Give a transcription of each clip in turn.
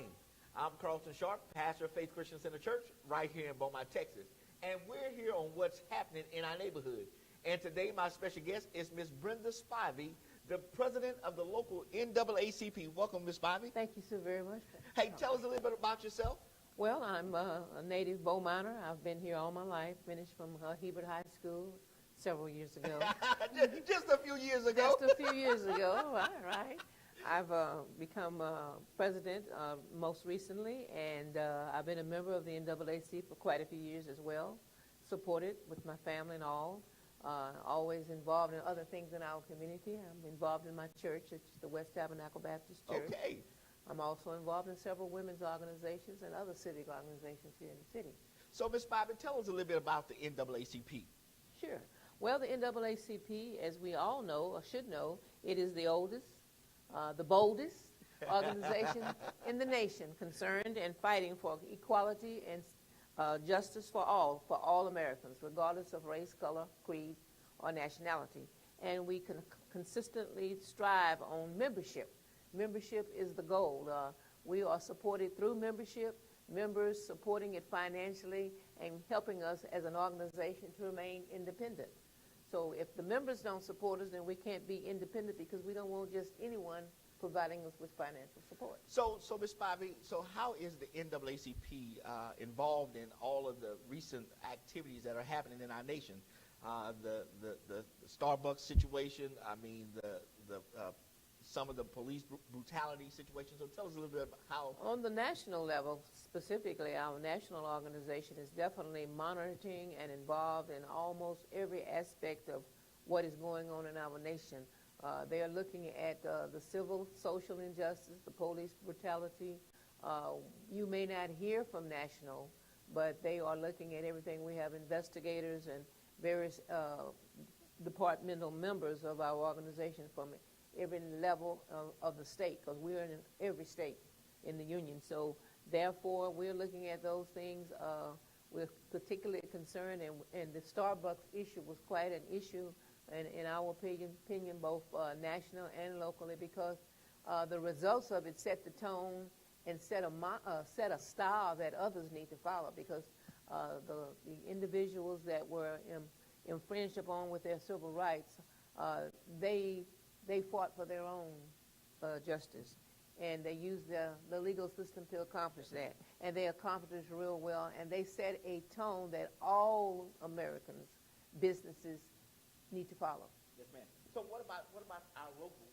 morning. I'm Carlton Sharp, pastor of Faith Christian Center Church right here in Beaumont, Texas. And we're here on what's happening in our neighborhood. And today my special guest is Miss Brenda Spivey, the president of the local NAACP. Welcome, Miss Spivey. Thank you so very much. Hey, tell us a little bit about yourself. Well, I'm a native Beaumonter. I've been here all my life, finished from Hebert High School several years ago. Just a few years ago. Just a few years ago, right. I've become president most recently, and I've been a member of the NAACP for quite a few years as well, supported with my family and all. Always involved in other things in our community. I'm involved in my church. It's the West Tabernacle Baptist Church. Okay. I'm also involved in several women's organizations and other civic organizations here in the city. So, Ms. Spivey, tell us a little bit about the NAACP. Sure. Well, the NAACP, as we all know, or should know, it is the oldest, the boldest organization in the nation concerned and fighting for equality and justice for all Americans, regardless of race, color, creed, or nationality. And we can consistently strive on membership. Membership is the goal. We are supported through membership, members supporting it financially and helping us as an organization to remain independent. So if the members don't support us, then we can't be independent because we don't want just anyone providing us with financial support. So Ms. Spivey, so how is the NAACP involved in all of the recent activities that are happening in our nation? The Starbucks situation, I mean, some of the police brutality situations. So tell us a little bit about how. On the national level, specifically, our national organization is definitely monitoring and involved in almost every aspect of what is going on in our nation. They are looking at the civil, social injustice, the police brutality. You may not hear from national, but they are looking at everything. We have investigators and various departmental members of our organization from every level of the state, because we're in every state in the union. So therefore, we're looking at those things. We're particularly concerned, and the Starbucks issue was quite an issue in our opinion, both national and locally, because the results of it set the tone and set a style that others need to follow, because the individuals that were infringed upon with their civil rights, they fought for their own justice, and they used the legal system to accomplish that, and they accomplished it real well, and they set a tone that all Americans, businesses, need to follow. Yes, ma'am. So what about our local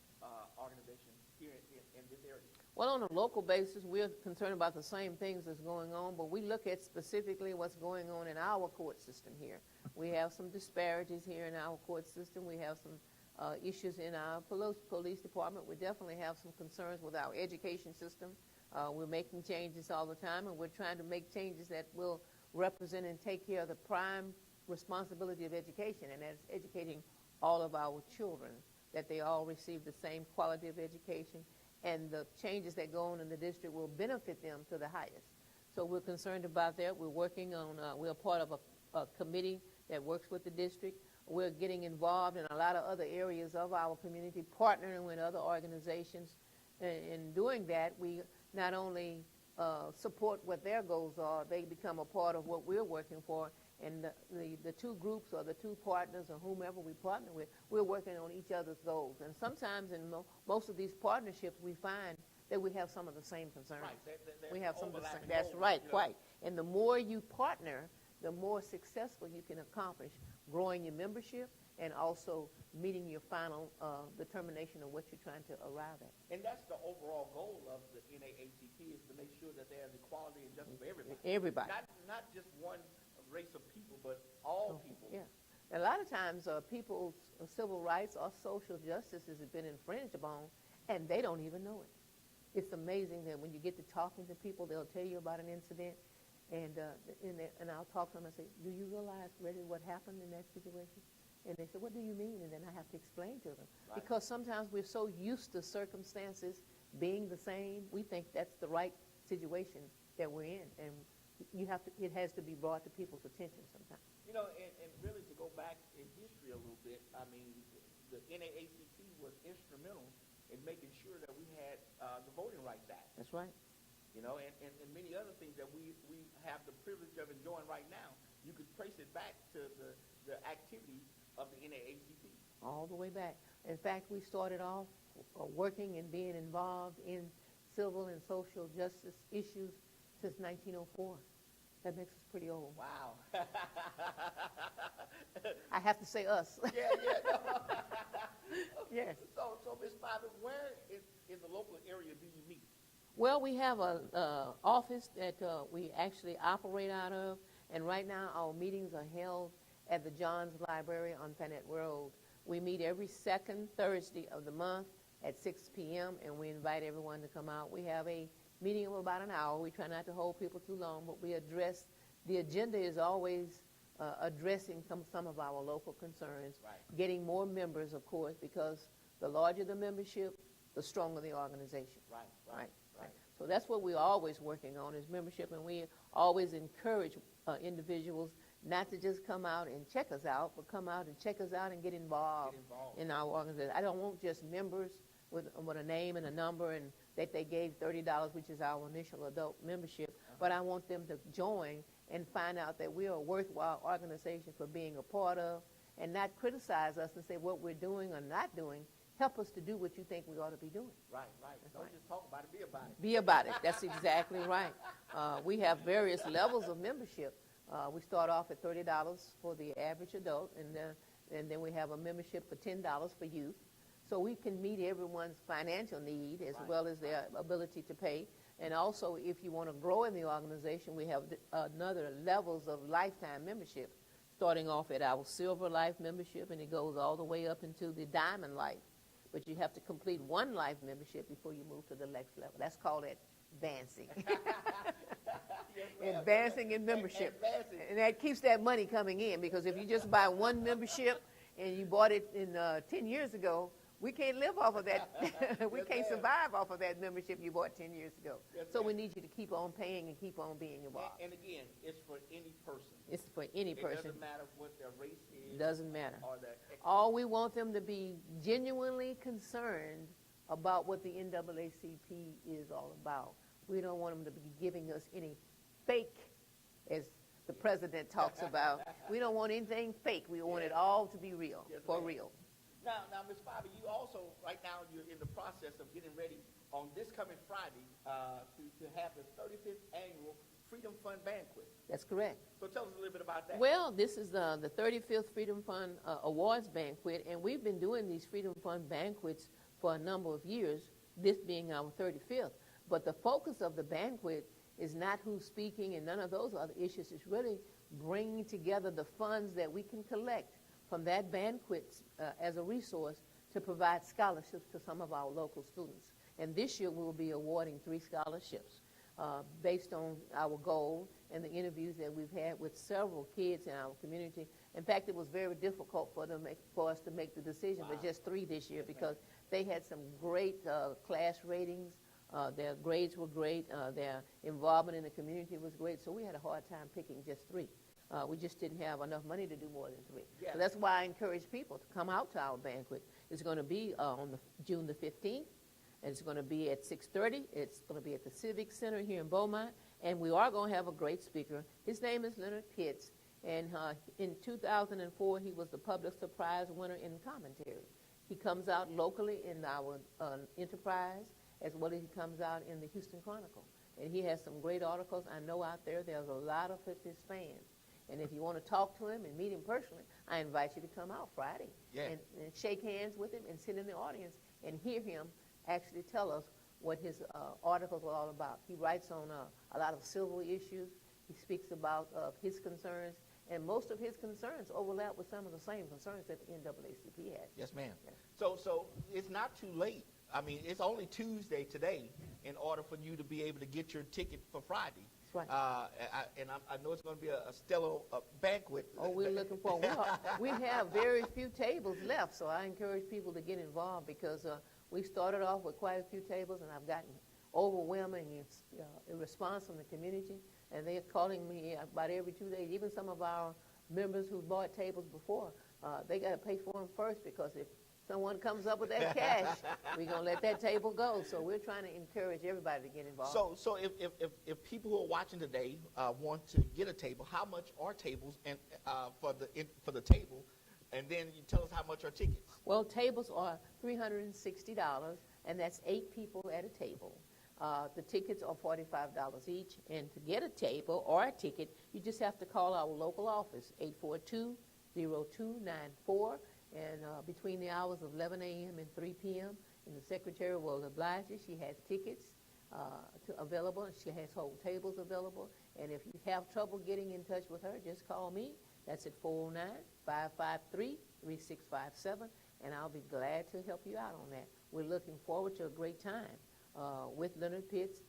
organization here in this area? Well, on a local basis, we're concerned about the same things that's going on, but we look at specifically what's going on in our court system here. We have some disparities here in our court system. We have some issues in our police department. We definitely have some concerns with our education system. We're making changes all the time, and we're trying to make changes that will represent and take care of the prime responsibility of education, and that's educating all of our children, that they all receive the same quality of education, and the changes that go on in the district will benefit them to the highest. So we're concerned about that. We're working on, we're part of a committee that works with the district. We're getting involved in a lot of other areas of our community, partnering with other organizations. In doing that, we not only support what their goals are, they become a part of what we're working for. And the two groups or the two partners or whomever we partner with, we're working on each other's goals. And sometimes in most of these partnerships, we find that we have some of the same concerns. Right. We have some of the same. That's right, quite. And the more you partner, the more successful you can accomplish growing your membership and also meeting your final determination of what you're trying to arrive at. And that's the overall goal of the NAACP, is to make sure that there's equality and justice for everybody. Everybody. Not just one race of people, but all people. Yeah. A lot of times people's civil rights or social justice has been infringed upon, and they don't even know it. It's amazing that when you get to talking to people, they'll tell you about an incident, and I'll talk to them and say, do you realize really what happened in that situation? And they say, what do you mean? And then I have to explain to them. Right. Because sometimes we're so used to circumstances being the same, we think that's the right situation that we're in. And it has to be brought to people's attention sometimes. You know, and really to go back in history a little bit, I mean, the NAACP was instrumental in making sure that we had the Voting Rights Act. That's right. and many other things that we have the privilege of enjoying right now. You could trace it back to the activities of the NAACP. All the way back. In fact, we started off working and being involved in civil and social justice issues since 1904. That makes us pretty old. Wow. I have to say us. Yeah. No. Yes. So Ms. Spivey, where in the local area do you meet? Well, we have an office that we actually operate out of, and right now our meetings are held at the Johns Library on Panet Road. We meet every second Thursday of the month at 6 p.m., and we invite everyone to come out. We have a meeting of about an hour. We try not to hold people too long, but we address, the agenda is always addressing some of our local concerns, Right. getting more members, of course, because the larger the membership, the stronger the organization. Right. So that's what we're always working on is membership, and we always encourage individuals not to just come out and check us out, but come out and check us out and get involved in our organization. I don't want just members with a name and a number and that they gave $30, which is our initial adult membership, but I want them to join and find out that we're a worthwhile organization for being a part of, and not criticize us and say what we're doing or not doing. Help us to do what you think we ought to be doing. Right. Don't just talk about it, be about it. Be about it. That's exactly right. We have various levels of membership. We start off at $30 for the average adult, and then we have a membership for $10 for youth. So we can meet everyone's financial need as well as their ability to pay. And also, if you want to grow in the organization, we have another levels of lifetime membership, starting off at our Silver Life membership, and it goes all the way up into the Diamond Life. But you have to complete one life membership before you move to the next level. That's called advancing. Advancing in membership. Advancing. And that keeps that money coming in, because if you just buy one membership and you bought it in 10 years ago, we can't live off of that. We can't survive off of that membership you bought 10 years ago. So we need you to keep on paying and keep on being involved. And again, it's for any person. It's for any person. It doesn't matter what their race is. Doesn't matter. Or their All we want them to be genuinely concerned about what the NAACP is all about. We don't want them to be giving us any fake, as the president talks about. We don't want anything fake. We want it all to be real, for real. Now, Ms. Spivey, you also, right now, you're in the process of getting ready on this coming Friday to have the 35th annual Freedom Fund Banquet. That's correct. So tell us a little bit about that. Well, this is the 35th Freedom Fund Awards Banquet, and we've been doing these Freedom Fund banquets for a number of years, this being our 35th. But the focus of the banquet is not who's speaking and none of those other issues. It's really bringing together the funds that we can collect from that banquet as a resource to provide scholarships to some of our local students. And this year we will be awarding 3 scholarships based on our goal and the interviews that we've had with several kids in our community. In fact, it was very difficult for us to make the decision for just 3 this year, because they had some great class ratings. Their grades were great. Their involvement in the community was great. So we had a hard time picking just 3. We just didn't have enough money to do more than 3. Yeah. So that's why I encourage people to come out to our banquet. It's going to be on June the 15th, and it's going to be at 6:30. It's going to be at the Civic Center here in Beaumont, and we are going to have a great speaker. His name is Leonard Pitts, and in 2004, he was the Pulitzer Prize winner in commentary. He comes out locally in our enterprise, as well as he comes out in the Houston Chronicle. And he has some great articles. I know out there's a lot of his fans. And if you want to talk to him and meet him personally, I invite you to come out Friday and shake hands with him and sit in the audience and hear him actually tell us what his articles are all about. He writes on a lot of civil issues. He speaks about his concerns, and most of his concerns overlap with some of the same concerns that the NAACP has. Yes, ma'am. Yeah. So it's not too late. I mean, it's only Tuesday today in order for you to be able to get your ticket for Friday. That's right. I know it's going to be a stellar banquet. Oh, we're looking forward. We have very few tables left, so I encourage people to get involved, because we started off with quite a few tables, and I've gotten overwhelming response from the community, and they're calling me about every 2 days. Even some of our members who bought tables before, they got to pay for them first, because if someone comes up with that cash, we're going to let that table go. So we're trying to encourage everybody to get involved. So if people who are watching today want to get a table, how much are tables and for the table? And then you tell us how much are tickets. Well, tables are $360, and that's 8 people at a table. The tickets are $45 each, and to get a table or a ticket, you just have to call our local office, 842-0294, and between the hours of 11 a.m. and 3 p.m., and the secretary will oblige you. She has tickets available, and she has whole tables available, and if you have trouble getting in touch with her, just call me. That's at 409-553-3657, and I'll be glad to help you out on that. We're looking forward to a great time with Leonard Pitts.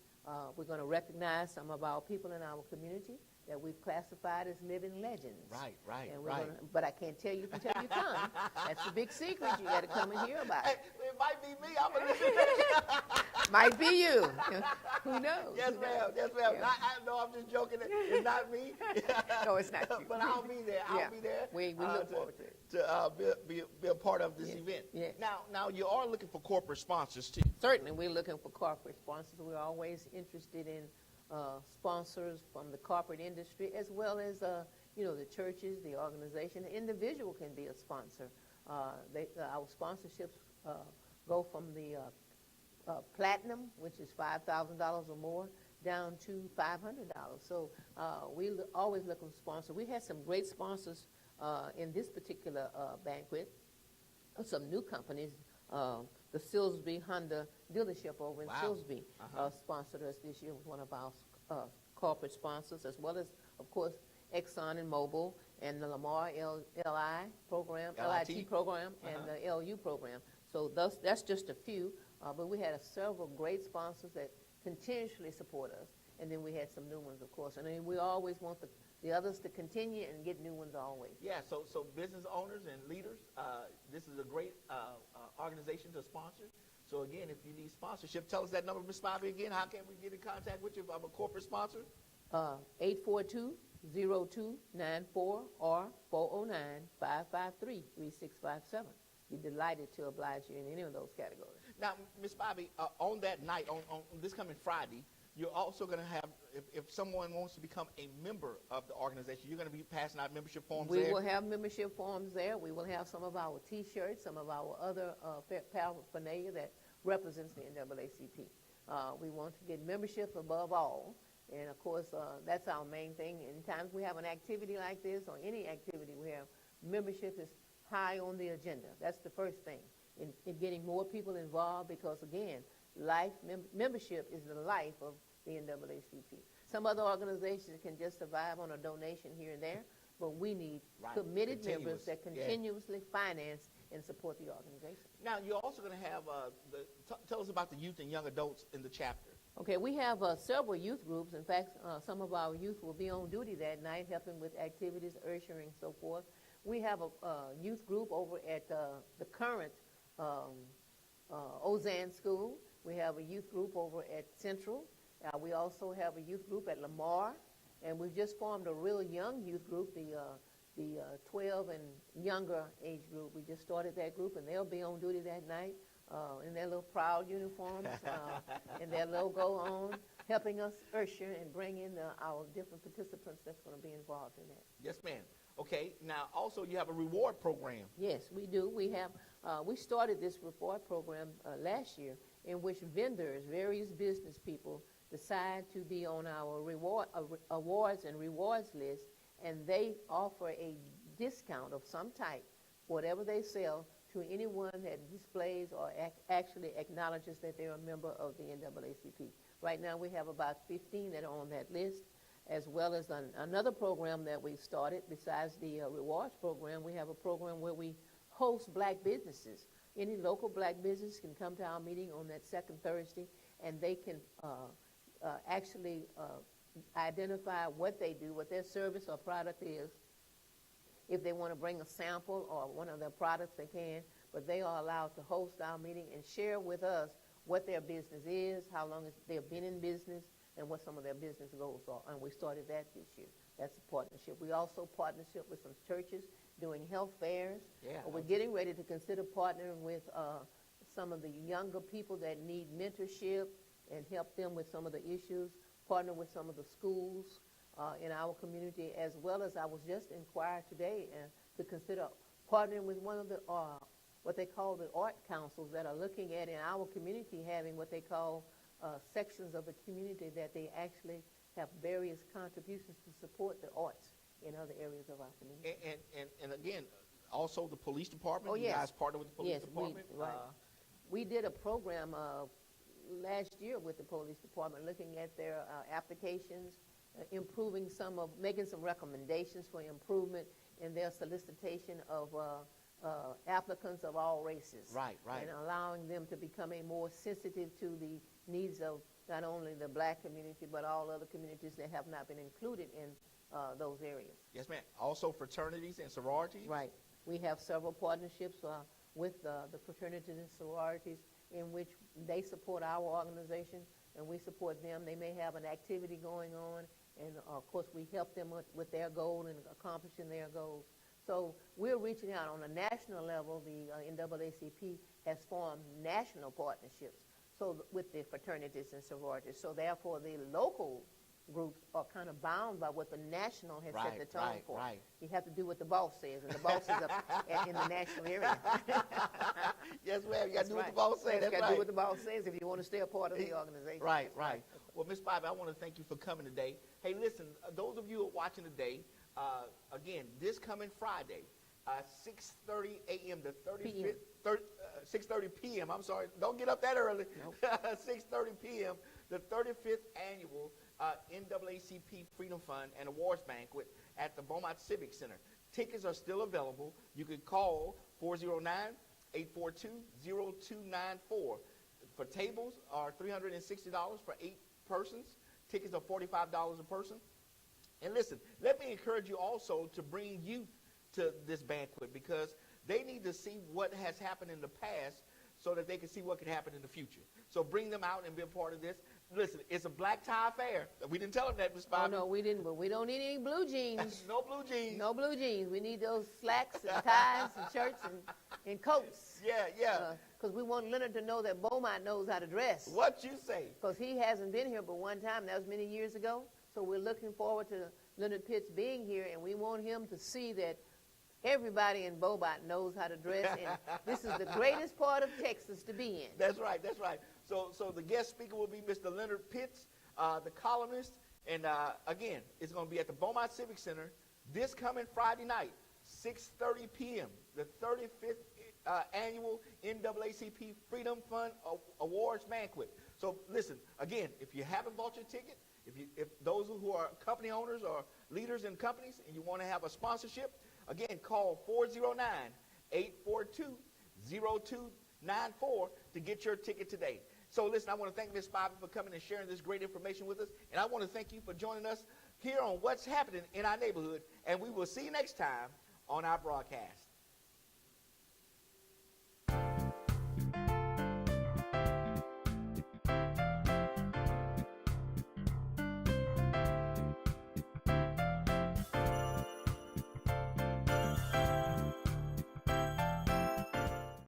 We're going to recognize some of our people in our community that we've classified as living legends. Right. And but I can't tell you until you come. That's the big secret. You got to come and hear about it. It might be me. I'm a living legend. Might be you. Who knows? Yes, ma'am. Yes, ma'am. Yeah. I know I'm just joking. It's not me. No, it's not you. But I'll be there. I'll be there. We look forward to it. To be a part of this event. Yeah. Now you are looking for corporate sponsors too. Certainly, we're looking for corporate sponsors. We're always interested in sponsors from the corporate industry, as well as the churches, the organization. The individual can be a sponsor. Our sponsorships go from the platinum, which is $5,000 or more, down to $500. So we always look for sponsors. We had some great sponsors in this particular banquet. Some new companies. The Silsby Honda dealership over in Silsby sponsored us this year with one of our corporate sponsors, as well as, of course, Exxon and Mobil and the Lamar LIT program, and the LU program. So that's just a few, but we had several great sponsors that continuously support us, and then we had some new ones, of course. And I mean, we always want the others to continue and get new ones always. Yeah, so business owners and leaders, this is a great organization to sponsor. So again, if you need sponsorship, tell us that number, Ms. Spivey, again. How can we get in contact with you if I'm a corporate sponsor? 842-0294 or 409-553-3657. Be delighted to oblige you in any of those categories. Now, Ms. Spivey, on that night, on this coming Friday, you're also going to have, if someone wants to become a member of the organization, you're going to be passing out membership forms there? We will have membership forms there. We will have some of our T-shirts, some of our other paraphernalia that represents the NAACP. We want to get membership above all. And, of course, that's our main thing. Anytime we have an activity like this or any activity we have, membership is high on the agenda. That's the first thing, in getting more people involved because, again, membership is the life of the NAACP. Some other organizations can just survive on a donation here and there, but we need committed members that continuously finance and support the organization. Now, you're also going to have, tell us about the youth and young adults in the chapter. Okay, we have several youth groups. In fact, some of our youth will be on duty that night helping with activities, ushering, and so forth. We have a youth group over at the current Ozan School. We have a youth group over at Central. We also have a youth group at Lamar. And we've just formed a real young youth group, the 12 and younger age group. We just started that group, and they'll be on duty that night in their little proud uniforms and their logo on, helping us usher and bring in our different participants that's going to be involved in that. Yes, ma'am. Okay. Now, also, you have a reward program. Yes, we do. We have. We started this reward program last year, in which vendors, various business people, decide to be on our awards and rewards list, and they offer a discount of some type, whatever they sell, to anyone that displays or actually acknowledges that they're a member of the NAACP. Right now we have about 15 that are on that list, as well as another program that we started. Besides the rewards program, we have a program where we host black businesses. Any local black business can come to our meeting on that second Thursday, and they can actually identify what they do, what their service or product is. If they want to bring a sample or one of their products, they can, but they are allowed to host our meeting and share with us what their business is, how long they've been in business, and what some of their business goals are. And we started that this year. That's a partnership. We also partnership with some churches doing health fairs. Yeah. We're getting ready to consider partnering with some of the younger people that need mentorship and help them with some of the issues, partner with some of the schools in our community, as well as I was just inquired today to consider partnering with one of the what they call the art councils that are looking at in our community having what they call sections of the community that they actually have various contributions to support the arts in other areas of our community. And again, also the police department. Oh, You yes. guys partner with the police Yes, department. right. We did a program last year with the police department looking at their applications, making some recommendations for improvement in their solicitation of applicants of all races. Right. And allowing them to become more sensitive to the needs of not only the black community, but all other communities that have not been included in those areas. Yes, ma'am. Also fraternities and sororities. Right. We have several partnerships with the fraternities and sororities in which they support our organization and we support them. They may have an activity going on, and of course we help them with their goal and accomplishing their goals. So we're reaching out on a national level. The NAACP has formed national partnerships with the fraternities and sororities. So therefore the local groups are kind of bound by what the national has set the tone for. Right. You have to do what the boss says, and the boss is up in the national area. Yes, ma'am. You got to do what the right. boss says. You That's got to right. do what the boss says if you want to stay a part of the organization. Right. Well, Ms. Spivey, I want to thank you for coming today. Hey, listen, those of you who are watching today, again, this coming Friday, 6:30 a.m. to 6:30 p.m. I'm sorry, don't get up that early. Nope. 6:30 p.m. the 35th annual NAACP Freedom Fund and Awards Banquet at the Beaumont Civic Center. Tickets are still available. You can call 409-842-0294. For tables are $360 for 8 persons. Tickets are $45 a person. And listen, let me encourage you also to bring youth to this banquet because they need to see what has happened in the past so that they can see what can happen in the future. So bring them out and be a part of this. Listen, it's a black tie affair. We didn't tell them that, Ms. Spivey. Oh, no, we didn't, but we don't need any blue jeans. No blue jeans. No blue jeans. We need those slacks and ties and shirts and coats. Yeah. Because we want Leonard to know that Beaumont knows how to dress. What you say? Because he hasn't been here but one time. That was many years ago. So we're looking forward to Leonard Pitts being here, and we want him to see that everybody in Beaumont knows how to dress, and this is the greatest part of Texas to be in. That's right. So the guest speaker will be Mr. Leonard Pitts, the columnist, and again, it's going to be at the Beaumont Civic Center this coming Friday night, 6:30 p.m., the 35th annual NAACP Freedom Fund Awards Banquet. So listen, again, if you haven't bought your ticket, if those who are company owners or leaders in companies and you want to have a sponsorship, again, call 409-842-0294 to get your ticket today. So listen, I want to thank Ms. Spivey for coming and sharing this great information with us. And I want to thank you for joining us here on What's Happening in Our Neighborhood. And we will see you next time on our broadcast.